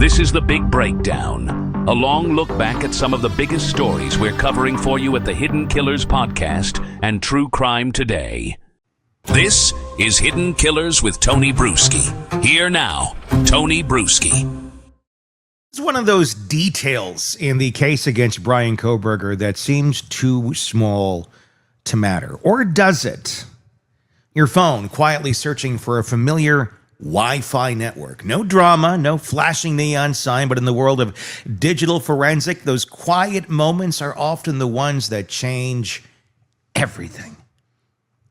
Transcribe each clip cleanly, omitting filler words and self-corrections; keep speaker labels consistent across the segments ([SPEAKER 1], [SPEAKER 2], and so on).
[SPEAKER 1] This is the Big Breakdown, a long look back at some of the biggest stories we're covering for you at the Hidden Killers podcast and True Crime Today. This is Hidden Killers with Tony Bruschi. Here now, Tony Bruschi.
[SPEAKER 2] It's one of those details in the case against Bryan Kohberger that seems too small to matter. Or does it? Your phone quietly searching for a familiar Wi-Fi network. No drama, no flashing neon sign, but in the world of digital forensic, those quiet moments are often the ones that change everything.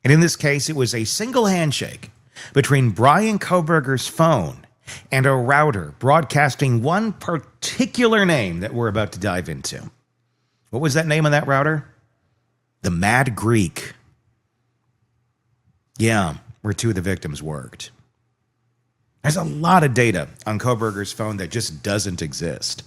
[SPEAKER 2] And in this case, it was a single handshake between Bryan Kohberger's phone and a router broadcasting one particular name that we're about to dive into. What was that name on that router? The Mad Greek. Yeah, where two of the victims worked. There's a lot of data on Kohberger's phone that just doesn't exist.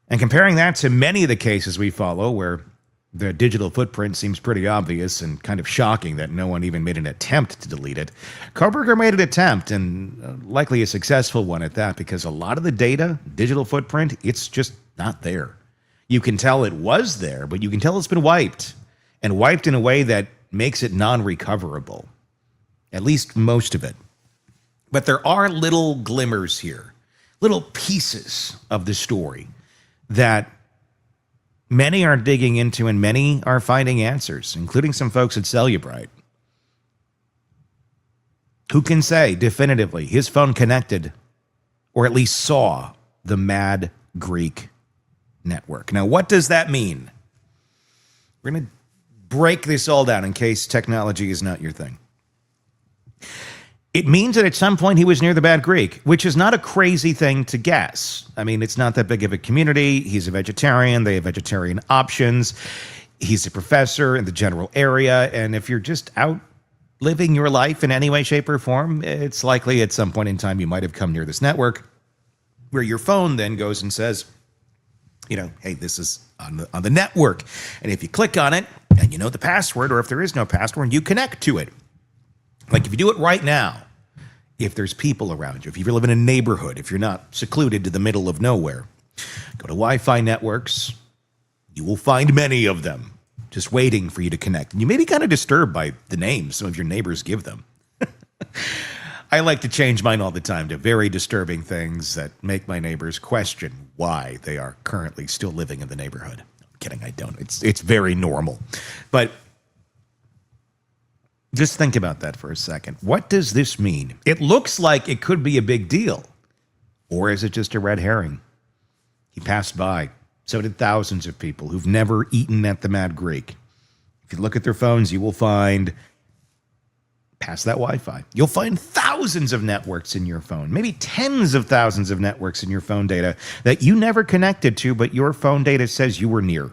[SPEAKER 2] And comparing that to many of the cases we follow where the digital footprint seems pretty obvious and kind of shocking that no one even made an attempt to delete it, Kohberger made an attempt, and likely a successful one at that, because a lot of the data, digital footprint, it's just not there. You can tell it was there, but you can tell it's been wiped, and wiped in a way that makes it non-recoverable. At least most of it. But there are little glimmers here, little pieces of the story that many are digging into and many are finding answers, including some folks at Cellubrite. Who can say definitively his phone connected or at least saw the Mad Greek network? Now, what does that mean? We're going to break this all down in case technology is not your thing. It means that at some point he was near the Mad Greek, which is not a crazy thing to guess. I mean, it's not that big of a community. He's a vegetarian. They have vegetarian options. He's a professor in the general area. And if you're just out living your life in any way, shape, or form, it's likely at some point in time you might have come near this network where your phone then goes and says, you know, hey, this is on the network. And if you click on it and you know the password, or if there is no password, you connect to it. Like if you do it right now, if there's people around you, if you live in a neighborhood, if you're not secluded to the middle of nowhere, go to Wi-Fi networks. You will find many of them just waiting for you to connect. And you may be kind of disturbed by the names some of your neighbors give them. I like to change mine all the time to very disturbing things that make my neighbors question why they are currently still living in the neighborhood. I'm kidding, I don't. It's very normal. But just think about that for a second. What does this mean? It looks like it could be a big deal. Or is it just a red herring? He passed by. So did thousands of people who've never eaten at the Mad Greek. If you look at their phones, you will find, past that Wi-Fi, you'll find thousands of networks in your phone, maybe tens of thousands of networks in your phone data that you never connected to, but your phone data says you were near.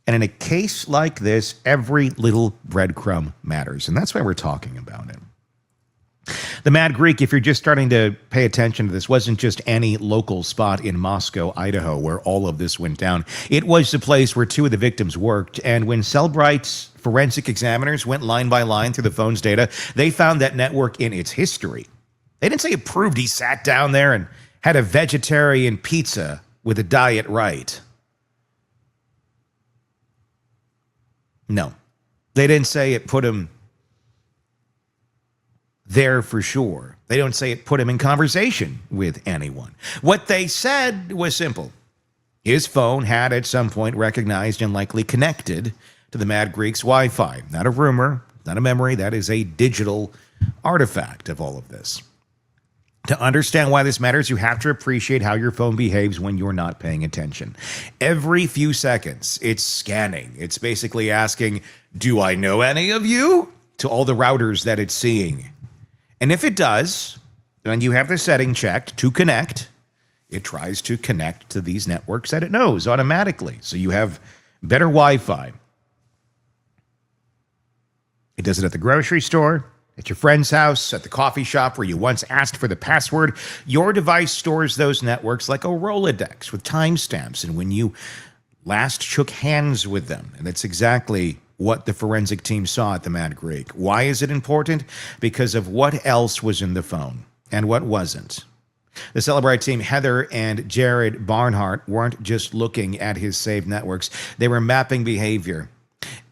[SPEAKER 2] And in a case like this, every little breadcrumb matters. And that's why we're talking about it. The Mad Greek, if you're just starting to pay attention to this, wasn't just any local spot in Moscow, Idaho, where all of this went down. It was the place where two of the victims worked. And when Cellubrite's forensic examiners went line by line through the phone's data, they found that network in its history. They didn't say it proved he sat down there and had a vegetarian pizza with a diet right. No, they didn't say it put him there for sure. They don't say it put him in conversation with anyone. What they said was simple. His phone had at some point recognized and likely connected to the Mad Greek's Wi-Fi. Not a rumor, not a memory. That is a digital artifact of all of this. To understand why this matters, you have to appreciate how your phone behaves when you're not paying attention. Every few seconds, it's scanning. It's basically asking, do I know any of you? To all the routers that it's seeing. And if it does, then you have the setting checked to connect. It tries to connect to these networks that it knows automatically. So you have better Wi-Fi. It does it at the grocery store, at your friend's house, at the coffee shop where you once asked for the password. Your device stores those networks like a Rolodex with timestamps and when you last shook hands with them. And that's exactly what the forensic team saw at the Mad Greek. Why is it important? Because of what else was in the phone. and what wasn't. The Celebrite team, Heather and Jared Barnhart, weren't just looking at his saved networks. They were mapping behavior.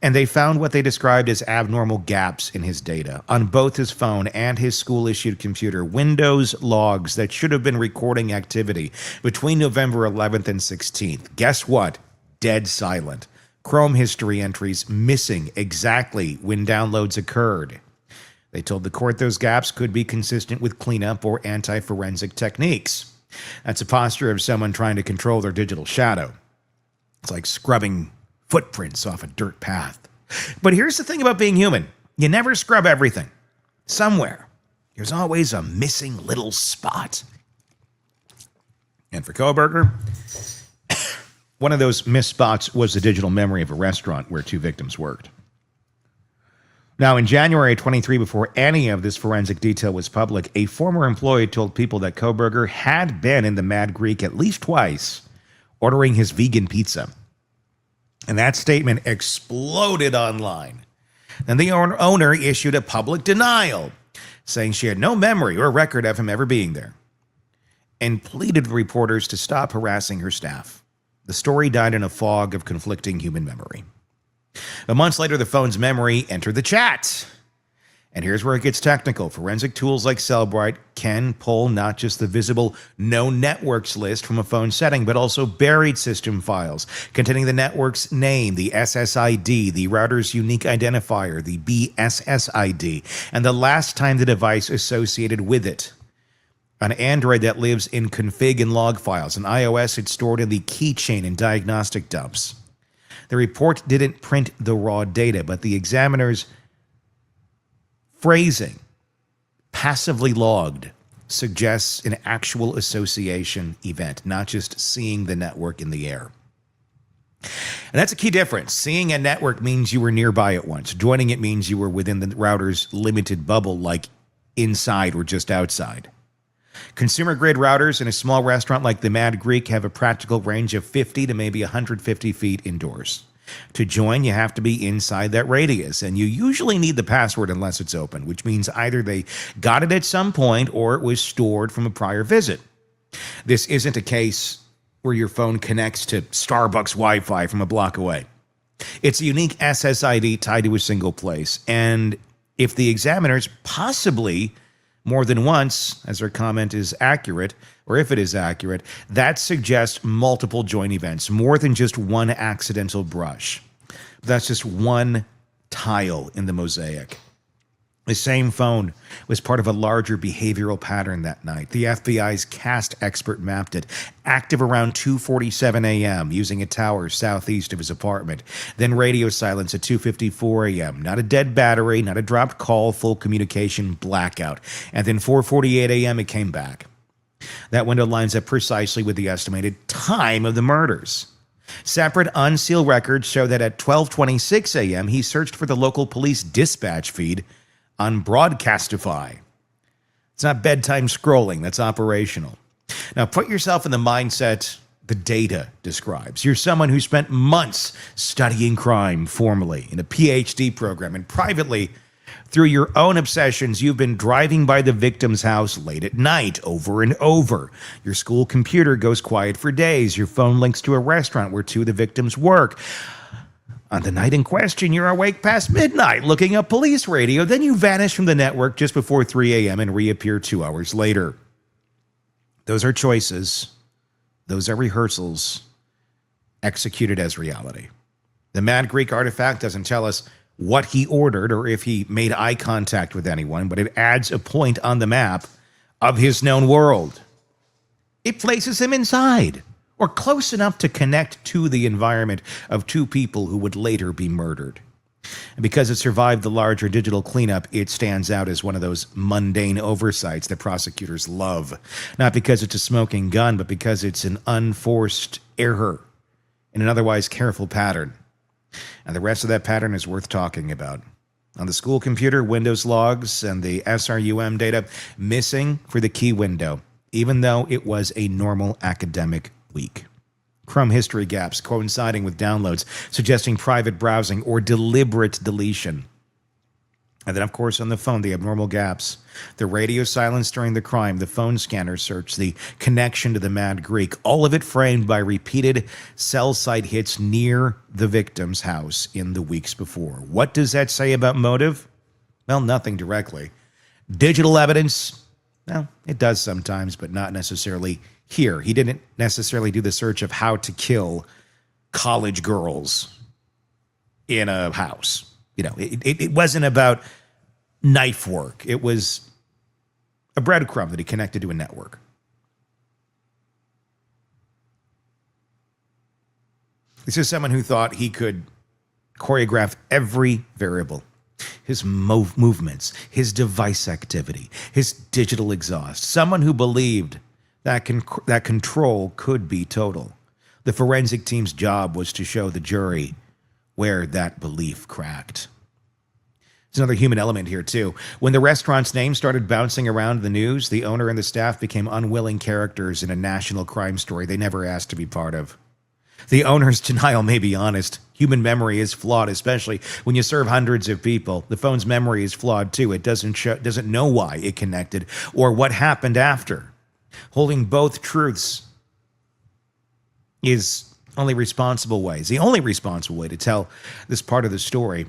[SPEAKER 2] And they found what they described as abnormal gaps in his data. On both his phone and his school-issued computer, Windows logs that should have been recording activity between November 11th and 16th. Guess what? Dead silent. Chrome history entries missing exactly when downloads occurred. They told the court those gaps could be consistent with cleanup or anti-forensic techniques. That's a posture of someone trying to control their digital shadow. It's like scrubbing footprints off a dirt path. But here's the thing about being human. You never scrub everything. Somewhere, there's always a missing little spot. And for Kohberger, one of those missed spots was the digital memory of a restaurant where two victims worked. Now, in January 23, before any of this forensic detail was public, a former employee told People that Kohberger had been in the Mad Greek at least twice, ordering his vegan pizza. And that statement exploded online. Then the owner issued a public denial, saying she had no memory or record of him ever being there, and pleaded with reporters to stop harassing her staff. The story died in a fog of conflicting human memory. But months later, the phone's memory entered the chat. And here's where it gets technical. Forensic tools like Celebrite can pull not just the visible known networks list from a phone setting, but also buried system files containing the network's name, the SSID, the router's unique identifier, the BSSID, and the last time the device associated with it. On Android, that lives in config and log files. On iOS, it's stored in the keychain and diagnostic dumps. The report didn't print the raw data, but the examiner's phrasing, passively logged, suggests an actual association event, not just seeing the network in the air. And that's a key difference. Seeing a network means you were nearby at once. Joining it means you were within the router's limited bubble, like inside or just outside. Consumer-grade routers in a small restaurant like the Mad Greek have a practical range of 50 to maybe 150 feet indoors. To join, you have to be inside that radius, and you usually need the password unless it's open, which means either they got it at some point or it was stored from a prior visit. This isn't a case where your phone connects to Starbucks Wi-Fi from a block away. It's a unique SSID tied to a single place, and if the examiners possibly more than once, as their comment is accurate, or if it is accurate, that suggests multiple join events, more than just one accidental brush. That's just one tile in the mosaic. The same phone was part of a larger behavioral pattern that night. The FBI's CAST expert mapped it, active around 2:47 a.m., using a tower southeast of his apartment. Then radio silence at 2:54 a.m. Not a dead battery, not a dropped call, full communication, blackout. And then 4:48 a.m. it came back. That window lines up precisely with the estimated time of the murders. Separate unsealed records show that at 12:26 a.m. he searched for the local police dispatch feed on Broadcastify. It's not bedtime scrolling, that's operational. Now put yourself in the mindset the data describes. You're someone who spent months studying crime formally in a PhD program, and privately, through your own obsessions, you've been driving by the victim's house late at night over and over. Your school computer goes quiet for days. Your phone links to a restaurant where two of the victims work. On the night in question, you're awake past midnight looking up police radio. Then you vanish from the network just before 3 a.m. and reappear 2 hours later. Those are choices. Those are rehearsals executed as reality. The Mad Greek artifact doesn't tell us what he ordered or if he made eye contact with anyone, but it adds a point on the map of his known world. It places him inside, or close enough to connect to the environment of two people who would later be murdered. And because it survived the larger digital cleanup, it stands out as one of those mundane oversights that prosecutors love. Not because it's a smoking gun, but because it's an unforced error in an otherwise careful pattern. And the rest of that pattern is worth talking about. On the school computer, Windows logs and the SRUM data missing for the key window, even though it was a normal academic week. Chrome history gaps coinciding with downloads, suggesting private browsing or deliberate deletion. And then, of course, on the phone, the abnormal gaps, the radio silence during the crime, the phone scanner search, the connection to the Mad Greek, all of it framed by repeated cell site hits near the victim's house in the weeks before. What does that say about motive? Well, nothing directly. Digital evidence, well, it does sometimes, but not necessarily here. He didn't necessarily do the search of how to kill college girls in a house. You know, it wasn't about knife work. It was a breadcrumb that he connected to a network. This is someone who thought he could choreograph every variable. His movements, his device activity, his digital exhaust. Someone who believed that control could be total. The forensic team's job was to show the jury where that belief cracked. There's another human element here, too. When the restaurant's name started bouncing around the news, the owner and the staff became unwilling characters in a national crime story they never asked to be part of. The owner's denial may be honest. Human memory is flawed, especially when you serve hundreds of people. The phone's memory is flawed, too. It doesn't know why it connected or what happened after. Holding both truths is the only responsible way to tell this part of the story.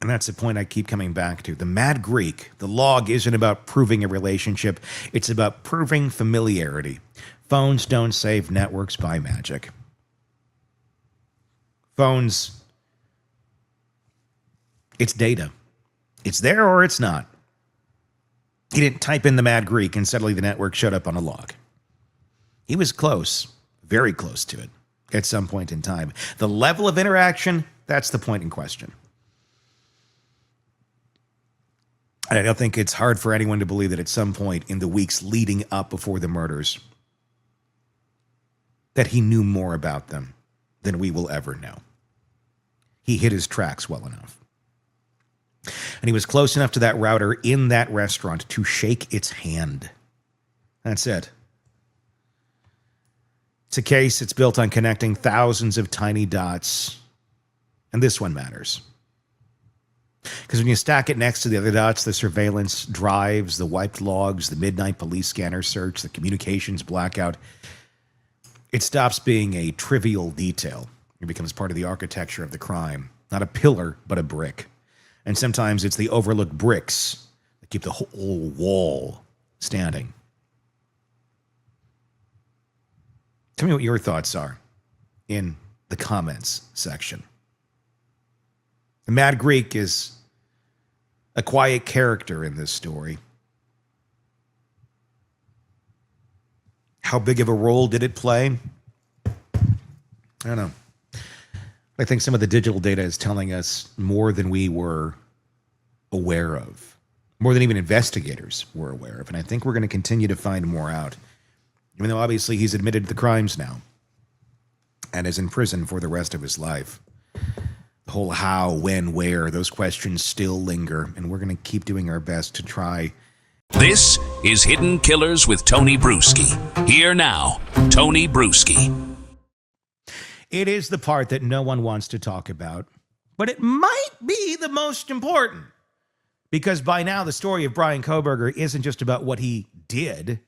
[SPEAKER 2] And that's the point I keep coming back to. The Mad Greek, the log isn't about proving a relationship. It's about proving familiarity. Phones don't save networks by magic. Phones, it's data. It's there or it's not. He didn't type in the Mad Greek and suddenly the network showed up on a log. He was close. Very close to it at some point in time. The level of interaction, that's the point in question. And I don't think it's hard for anyone to believe that at some point in the weeks leading up before the murders, that he knew more about them than we will ever know. He hid his tracks well enough. And he was close enough to that router in that restaurant to shake its hand. That's it. It's a case it's built on connecting thousands of tiny dots. And this one matters. Because when you stack it next to the other dots, the surveillance drives, the wiped logs, the midnight police scanner search, the communications blackout, it stops being a trivial detail. It becomes part of the architecture of the crime. Not a pillar, but a brick. And sometimes it's the overlooked bricks that keep the whole wall standing. Tell me what your thoughts are in the comments section. The Mad Greek is a quiet character in this story. How big of a role did it play? I don't know. I think some of the digital data is telling us more than we were aware of, more than even investigators were aware of. And I think we're going to continue to find more out. Even though obviously he's admitted to the crimes now and is in prison for the rest of his life. The whole how, when, where, those questions still linger, and we're going to keep doing our best to try.
[SPEAKER 1] This is Hidden Killers with Tony Bruschi. Here now, Tony Bruschi.
[SPEAKER 2] It is the part that no one wants to talk about, but it might be the most important. Because by now, the story of Bryan Kohberger isn't just about what he did.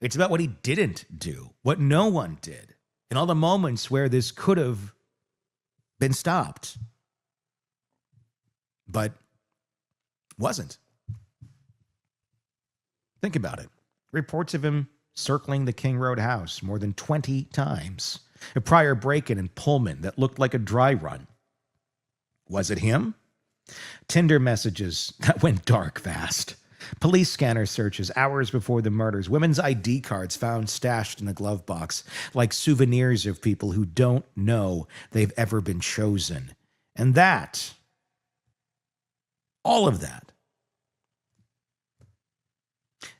[SPEAKER 2] It's about what he didn't do, what no one did, and all the moments where this could have been stopped, but wasn't. Think about it. Reports of him circling the King Road house more than 20 times. A prior break-in in Pullman that looked like a dry run. Was it him? Tinder messages that went dark fast. Police scanner searches hours before the murders. Women's ID cards found stashed in a glove box like souvenirs of people who don't know they've ever been chosen. And that, all of that.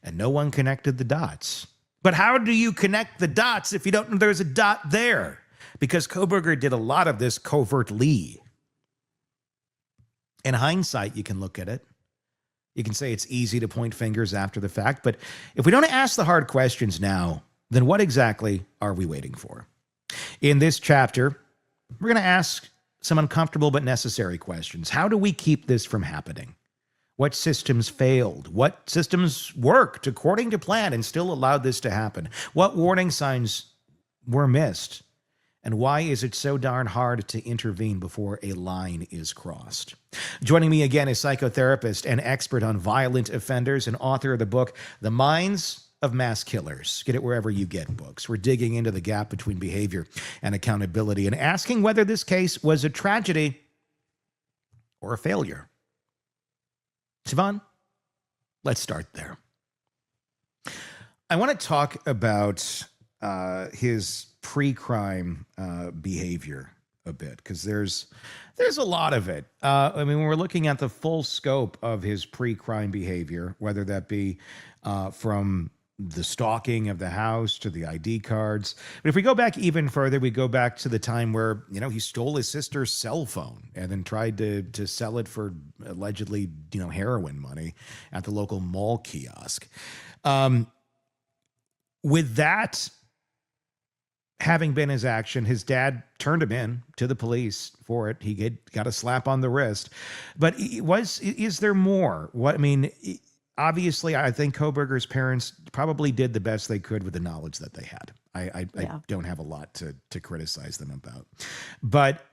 [SPEAKER 2] And no one connected the dots. But how do you connect the dots if you don't know there's a dot there? Because Kohberger did a lot of this covertly. In hindsight, you can look at it. You can say it's easy to point fingers after the fact, but if we don't ask the hard questions now, then what exactly are we waiting for? In this chapter, we're going to ask some uncomfortable but necessary questions. How do we keep this from happening? What systems failed? What systems worked according to plan and still allowed this to happen? What warning signs were missed? And why is it so darn hard to intervene before a line is crossed? Joining me again is psychotherapist and expert on violent offenders and author of the book, The Minds of Mass Killers. Get it wherever you get books. We're digging into the gap between behavior and accountability and asking whether this case was a tragedy or a failure. Siobhan, let's start there. I want to talk about his pre-crime behavior a bit, because there's a lot of it. I mean, when we're looking at the full scope of his pre-crime behavior, whether that be from the stalking of the house to the ID cards. But if we go back even further, we go back to the time where, he stole his sister's cell phone and then tried to sell it for allegedly, heroin money at the local mall kiosk. With that having been his action, his dad turned him in to the police for it. He got a slap on the wrist. But is there more? Obviously, I think Kohberger's parents probably did the best they could with the knowledge that they had. I don't have a lot to criticize them about. But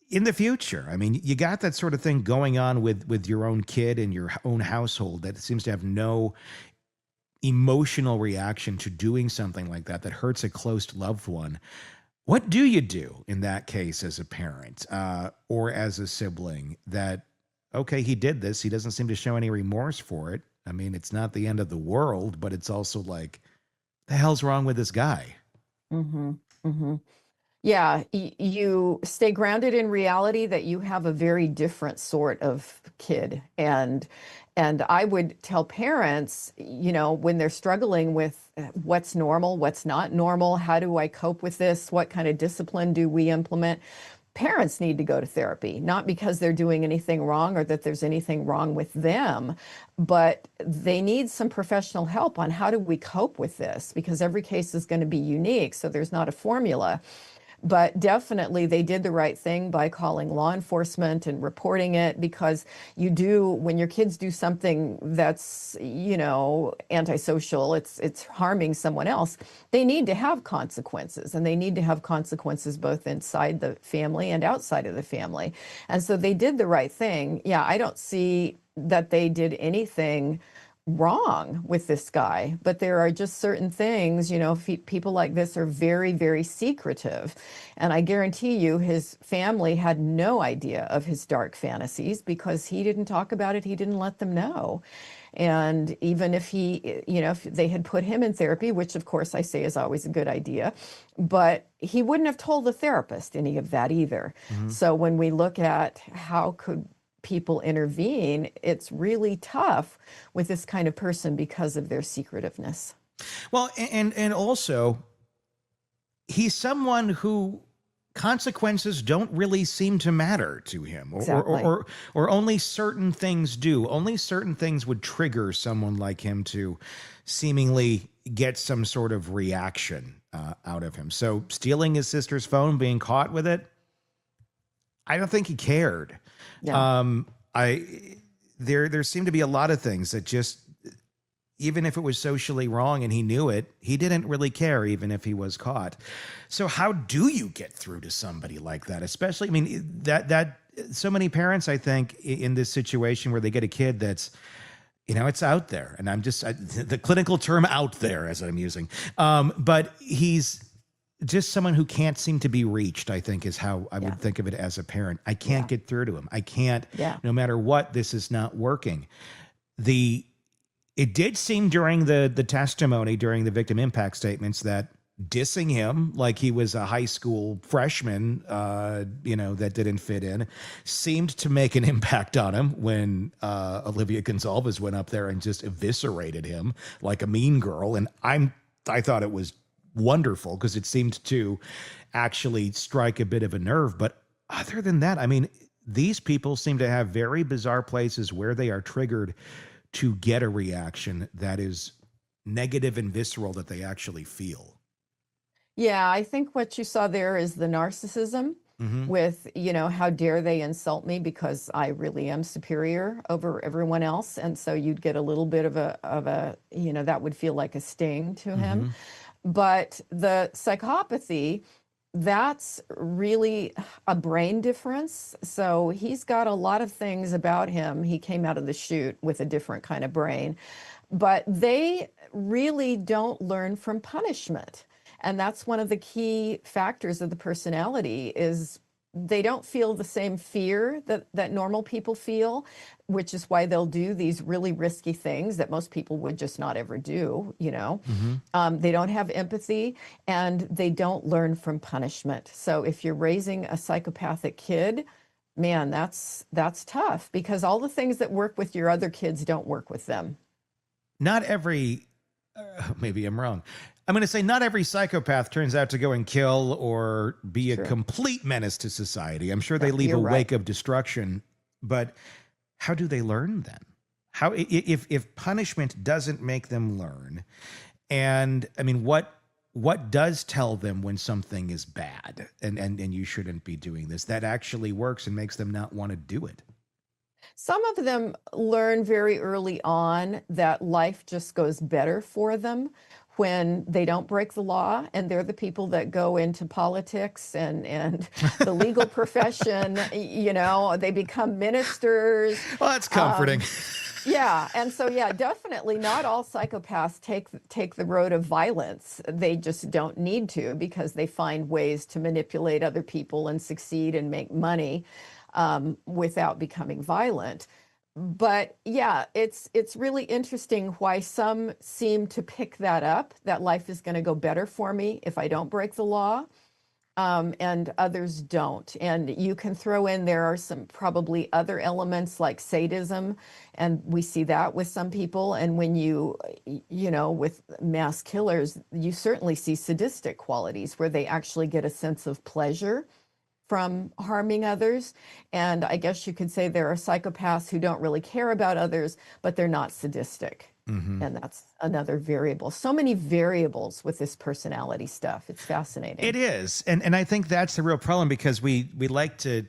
[SPEAKER 2] in the future, you got that sort of thing going on with your own kid and your own household that seems to have no emotional reaction to doing something like that hurts a close loved one. What do you do in that case as a parent or as a sibling that, okay, he did this. He doesn't seem to show any remorse for it. It's not the end of the world, but it's also like, the hell's wrong with this guy?
[SPEAKER 3] Mm-hmm. Mm-hmm. Yeah, you stay grounded in reality that you have a very different sort of kid. And I would tell parents, when they're struggling with what's normal, what's not normal, how do I cope with this? What kind of discipline do we implement? Parents need to go to therapy, not because they're doing anything wrong or that there's anything wrong with them, but they need some professional help on how do we cope with this, because every case is going to be unique. So there's not a formula. But definitely they did the right thing by calling law enforcement and reporting it, because when your kids do something that's, antisocial, it's harming someone else, they need to have consequences, and they need to have consequences both inside the family and outside of the family. And so they did the right thing. Yeah, I don't see that they did anything wrong with this guy, but there are just certain things, people like this are very, very secretive. And I guarantee you his family had no idea of his dark fantasies because he didn't talk about it. He didn't let them know. And even if if they had put him in therapy, which of course I say is always a good idea, but he wouldn't have told the therapist any of that either. Mm-hmm. So when we look at how could people intervene, it's really tough with this kind of person because of their secretiveness.
[SPEAKER 2] Well, and also, he's someone who consequences don't really seem to matter to him,
[SPEAKER 3] Exactly.
[SPEAKER 2] or only certain things do. Only certain things would trigger someone like him to seemingly get some sort of reaction out of him. So stealing his sister's phone, being caught with it, I don't think he cared. Yeah. There seemed to be a lot of things that just, even if it was socially wrong and he knew it, he didn't really care, even if he was caught. So how do you get through to somebody like that? Especially, that so many parents, I think, in this situation where they get a kid that's, it's out there, and the clinical term "out there" as I'm using, but he's just someone who can't seem to be reached, I think, is how I would think of it as a parent. I can't get through to him. I can't, no matter what, this is not working. It did seem during the testimony, during the victim impact statements, that dissing him like he was a high school freshman, that didn't fit in, seemed to make an impact on him when Olivia Gonzalez went up there and just eviscerated him like a mean girl. And I thought it was wonderful because it seemed to actually strike a bit of a nerve. But other than that, these people seem to have very bizarre places where they are triggered to get a reaction that is negative and visceral that they actually feel.
[SPEAKER 3] Yeah, I think what you saw there is the narcissism. with, how dare they insult me because I really am superior over everyone else. And so you'd get a little bit of a, that would feel like a sting to him. But the psychopathy, that's really a brain difference. So he's got a lot of things about him. He came out of the chute with a different kind of brain, but they really don't learn from punishment. And that's one of the key factors of the personality is they don't feel the same fear that normal people feel, which is why they'll do these really risky things that most people would just not ever do, They don't have empathy and they don't learn from punishment. So if you're raising a psychopathic kid, man, that's tough because all the things that work with your other kids don't work with them.
[SPEAKER 2] Not every, maybe I'm wrong. I'm going to say not every psychopath turns out to go and kill or be a complete menace to society. I'm sure they leave a wake of destruction, but how do they learn then? How, if punishment doesn't make them learn, and I mean, what does tell them when something is bad and you shouldn't be doing this that actually works and makes them not want to do it?
[SPEAKER 3] Some of them learn very early on that life just goes better for them when they don't break the law, and they're the people that go into politics and the legal profession, they become ministers.
[SPEAKER 2] Well, that's comforting.
[SPEAKER 3] Yeah. And so, definitely not all psychopaths take the road of violence. They just don't need to because they find ways to manipulate other people and succeed and make money without becoming violent. But it's really interesting why some seem to pick that up, that life is going to go better for me if I don't break the law, and others don't. And you can throw in, there are some probably other elements like sadism, and we see that with some people. And when with mass killers, you certainly see sadistic qualities where they actually get a sense of pleasure from harming others. And I guess you could say there are psychopaths who don't really care about others, but they're not sadistic. And that's another variable. So many variables with this personality stuff. It's fascinating.
[SPEAKER 2] It is. And I think that's the real problem because we like to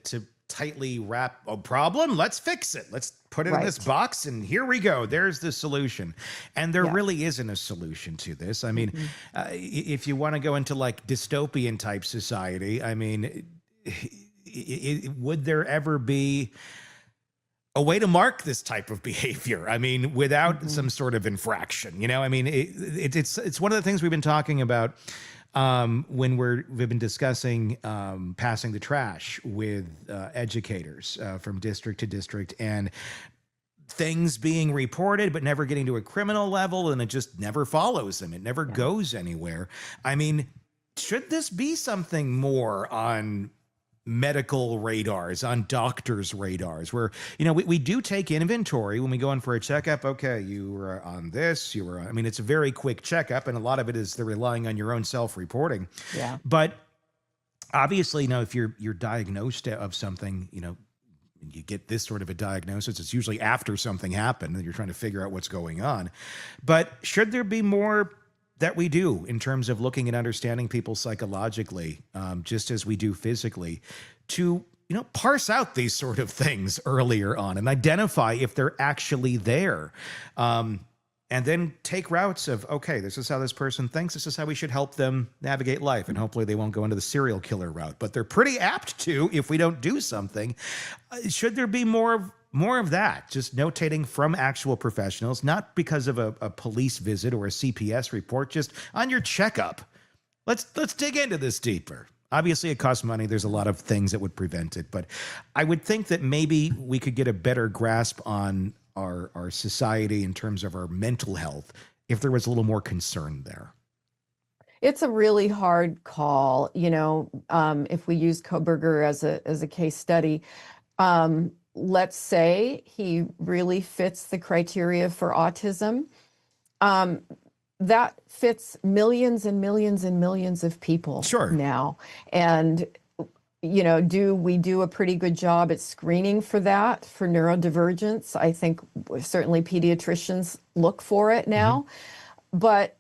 [SPEAKER 2] tightly wrap a problem. Let's fix it. Let's put it in this box and here we go. There's the solution. And there really isn't a solution to this. I mean, if you want to go into like dystopian type society, I mean, would there ever be a way to mark this type of behavior? I mean, without some sort of infraction, I mean, it's one of the things we've been talking about when we've been discussing passing the trash with educators from district to district and things being reported but never getting to a criminal level, and it just never follows them. It never goes anywhere. I mean, should this be something more on medical radars, on doctors' radars, where, we do take inventory when we go in for a checkup. Okay, you were on this, I mean, it's a very quick checkup, and a lot of it is they're relying on your own self-reporting. Yeah. But obviously, if you're diagnosed of something, you get this sort of a diagnosis, it's usually after something happened and you're trying to figure out what's going on. But should there be more that we do in terms of looking and understanding people psychologically, just as we do physically, to parse out these sort of things earlier on and identify if they're actually there, and then take routes of, okay, this is how this person thinks, this is how we should help them navigate life, and hopefully they won't go into the serial killer route, but they're pretty apt to if we don't do something. Should there be more of that, just notating from actual professionals, not because of a police visit or a CPS report, just on your checkup? Let's dig into this deeper. Obviously, it costs money. There's a lot of things that would prevent it, but I would think that maybe we could get a better grasp on our society in terms of our mental health if there was a little more concern there.
[SPEAKER 3] It's a really hard call. If we use Kohberger as a case study, let's say he really fits the criteria for autism. That fits millions and millions and millions of people now. And, do we do a pretty good job at screening for that, for neurodivergence? I think certainly pediatricians look for it now. But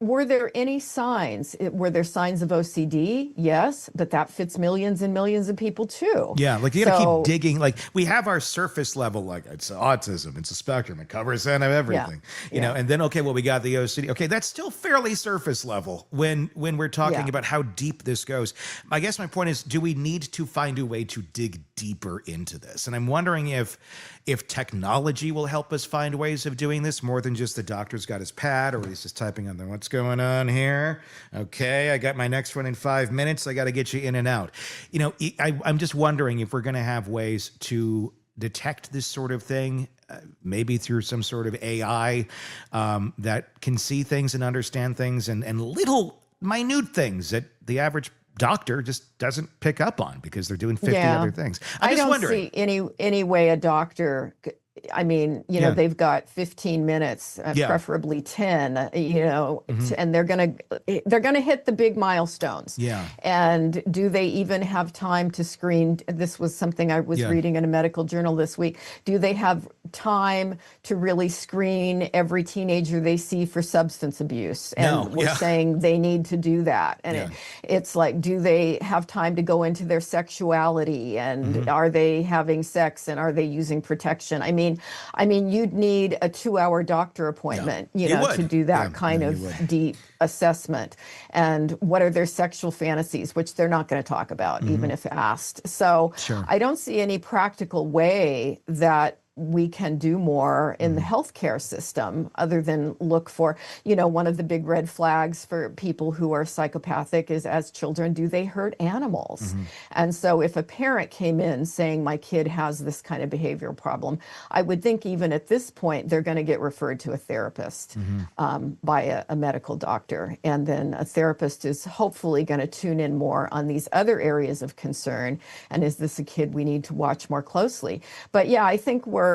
[SPEAKER 3] Were there any signs? Were there signs of OCD? Yes, but that fits millions and millions of people too.
[SPEAKER 2] Yeah, like you got to keep
[SPEAKER 3] So,
[SPEAKER 2] digging. Like we have our surface level, like it's autism, it's a spectrum, it covers kind of
[SPEAKER 3] yeah,
[SPEAKER 2] everything,
[SPEAKER 3] yeah,
[SPEAKER 2] and then okay, well we got the OCD. Okay, that's still fairly surface level when we're talking
[SPEAKER 3] yeah.
[SPEAKER 2] about how deep this goes. I guess my point is, do we need to find a way to dig deeper into this? And I'm wondering if technology will help us find ways of doing this more than just the doctor's got his pad or he's just typing on there. What's going on here? Okay, I got my next one in 5 minutes. I got to get you in and out. I'm just wondering if we're going to have ways to detect this sort of thing, maybe through some sort of AI that can see things and understand things and little minute things that the average doctor just doesn't pick up on because they're doing 50
[SPEAKER 3] Yeah.
[SPEAKER 2] other things.
[SPEAKER 3] I
[SPEAKER 2] I'm just
[SPEAKER 3] don't
[SPEAKER 2] wondering.
[SPEAKER 3] see any way a doctor. I mean,
[SPEAKER 2] Yeah.
[SPEAKER 3] they've got 15 minutes,
[SPEAKER 2] Yeah.
[SPEAKER 3] preferably 10,
[SPEAKER 2] Mhm.
[SPEAKER 3] and they're gonna hit the big milestones.
[SPEAKER 2] Yeah.
[SPEAKER 3] And do they even have time to screen? This was something I was
[SPEAKER 2] Yeah.
[SPEAKER 3] reading in a medical journal this week. Do they have time to really screen every teenager they see for substance abuse? And
[SPEAKER 2] No.
[SPEAKER 3] we're
[SPEAKER 2] Yeah.
[SPEAKER 3] saying they need to do that. And
[SPEAKER 2] Yeah.
[SPEAKER 3] it's like, do they have time to go into their sexuality? And
[SPEAKER 2] Mhm.
[SPEAKER 3] are they having sex? And are they using protection? I mean, you'd need a 2-hour doctor appointment,
[SPEAKER 2] You would.
[SPEAKER 3] to do that
[SPEAKER 2] Yeah.
[SPEAKER 3] kind
[SPEAKER 2] No, you
[SPEAKER 3] of
[SPEAKER 2] would.
[SPEAKER 3] deep assessment. And what are their sexual fantasies, which they're not going to talk about, even if asked. So
[SPEAKER 2] Sure.
[SPEAKER 3] I don't see any practical way that we can do more in the healthcare system other than look for, one of the big red flags for people who are psychopathic is, as children, do they hurt animals? And so if a parent came in saying my kid has this kind of behavioral problem, I would think even at this point, they're going to get referred to a therapist by a medical doctor. And then a therapist is hopefully going to tune in more on these other areas of concern. And is this a kid we need to watch more closely? But yeah, I think we're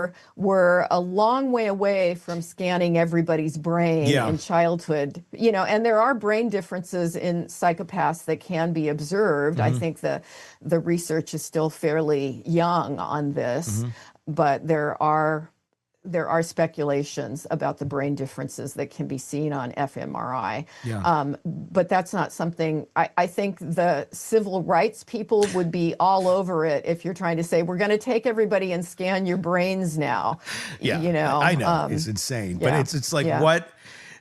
[SPEAKER 3] a long way away from scanning everybody's brain
[SPEAKER 2] Yeah.
[SPEAKER 3] in childhood, and there are brain differences in psychopaths that can be observed. I think the research is still fairly young on this, but there are speculations about the brain differences that can be seen on fMRI.
[SPEAKER 2] Yeah.
[SPEAKER 3] But that's not something, I think the civil rights people would be all over it if you're trying to say, we're going to take everybody and scan your brains now.
[SPEAKER 2] Yeah. I know. It's insane. But
[SPEAKER 3] yeah.
[SPEAKER 2] it's like
[SPEAKER 3] Yeah.
[SPEAKER 2] what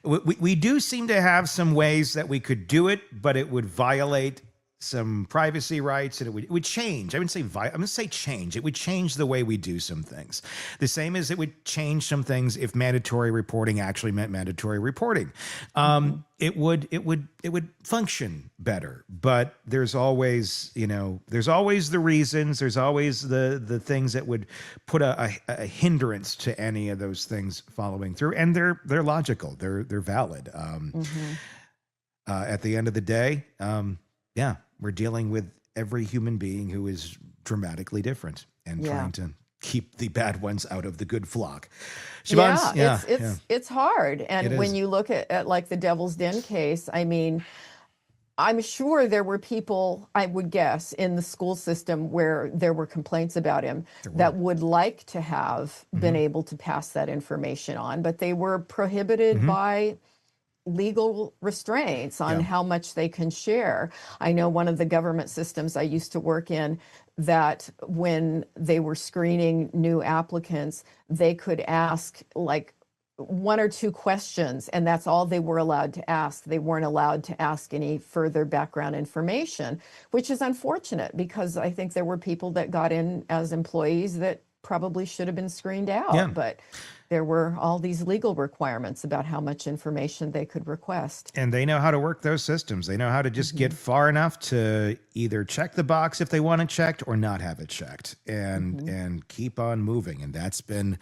[SPEAKER 2] we do seem to have some ways that we could do it, but it would violate some privacy rights, and it would change. I wouldn't say I'm going to say change. It would change the way we do some things. The same as it would change some things if mandatory reporting actually meant mandatory reporting. It would function better. But there's always the reasons. There's always the things that would put a hindrance to any of those things following through, and they're logical. They're valid. At the end of the day, yeah, we're dealing with every human being who is dramatically different and
[SPEAKER 3] Yeah.
[SPEAKER 2] trying to keep the bad ones out of the good flock. Siobhan's,
[SPEAKER 3] It's hard. And
[SPEAKER 2] It
[SPEAKER 3] when
[SPEAKER 2] is.
[SPEAKER 3] you look at like the Devil's Den case, I mean, I'm sure there were people, I would guess, in the school system where there were complaints about him that would like to have been able to pass that information on, but they were prohibited by legal restraints on
[SPEAKER 2] Yeah.
[SPEAKER 3] how much they can share. I know one of the government systems I used to work in, that when they were screening new applicants, they could ask like 1 or 2 questions, and that's all they were allowed to ask. They weren't allowed to ask any further background information, which is unfortunate because I think there were people that got in as employees that probably should have been screened out.
[SPEAKER 2] Yeah.
[SPEAKER 3] But there were all these legal requirements about how much information they could request.
[SPEAKER 2] And they know how to work those systems. They know how to just get far enough to either check the box if they want it checked or not have it checked, and keep on moving. And that's been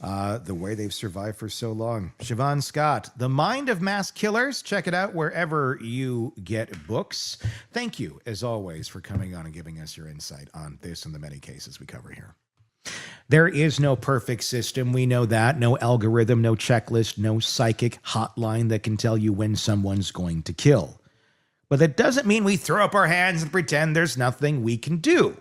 [SPEAKER 2] the way they've survived for so long. Siobhan Scott, The Mind of Mass Killers. Check it out wherever you get books. Thank you, as always, for coming on and giving us your insight on this and the many cases we cover here. There is no perfect system. We know that. No algorithm, no checklist, no psychic hotline that can tell you when someone's going to kill. But that doesn't mean we throw up our hands and pretend there's nothing we can do.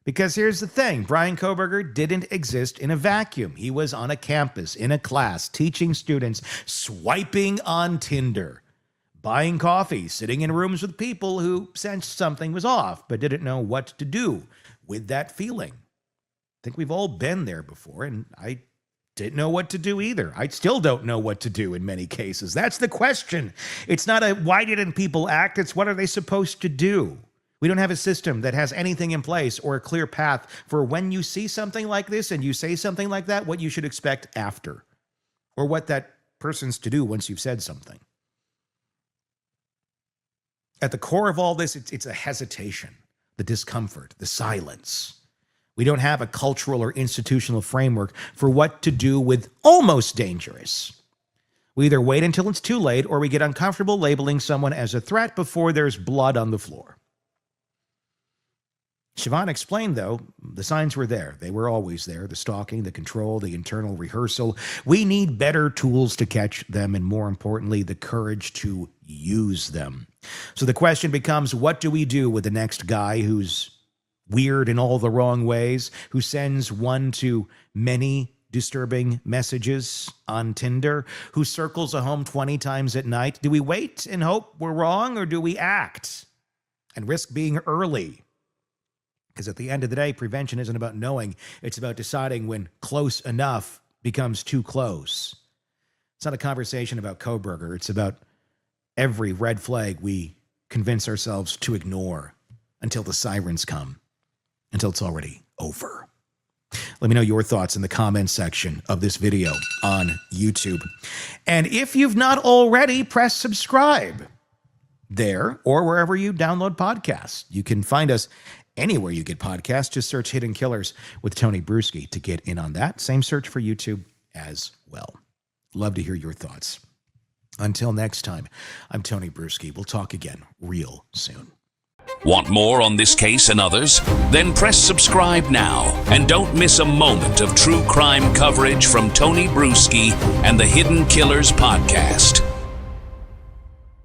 [SPEAKER 2] Because here's the thing, Bryan Kohberger didn't exist in a vacuum. He was on a campus, in a class, teaching students, swiping on Tinder, buying coffee, sitting in rooms with people who sensed something was off, but didn't know what to do with that feeling. I think we've all been there before, and I didn't know what to do either. I still don't know what to do in many cases. That's the question. It's not a why didn't people act, it's what are they supposed to do? We don't have a system that has anything in place or a clear path for when you see something like this and you say something like that, what you should expect after, or what that person's to do once you've said something. At the core of all this, it's a hesitation, the discomfort, the silence. We don't have a cultural or institutional framework for what to do with almost dangerous. We either wait until it's too late or we get uncomfortable labeling someone as a threat before there's blood on the floor. Siobhan explained, though, the signs were there. They were always there. The stalking, the control, the internal rehearsal. We need better tools to catch them, and more importantly, the courage to use them. So the question becomes, what do we do with the next guy who's weird in all the wrong ways, who sends one to many disturbing messages on Tinder, who circles a home 20 times at night? Do we wait and hope we're wrong, or do we act and risk being early? Because at the end of the day, prevention isn't about knowing. It's about deciding when close enough becomes too close. It's not a conversation about Kohberger. It's about every red flag we convince ourselves to ignore until the sirens come, until it's already over. Let me know your thoughts in the comments section of this video on YouTube. And if you've not already, press subscribe there or wherever you download podcasts. You can find us anywhere you get podcasts. Just search Hidden Killers with Tony Bruschi to get in on that. Same search for YouTube as well. Love to hear your thoughts. Until next time, I'm Tony Bruschi. We'll talk again real soon.
[SPEAKER 1] Want more on this case and others? Then press subscribe now and don't miss a moment of true crime coverage from Tony Bruschi and the Hidden Killers podcast.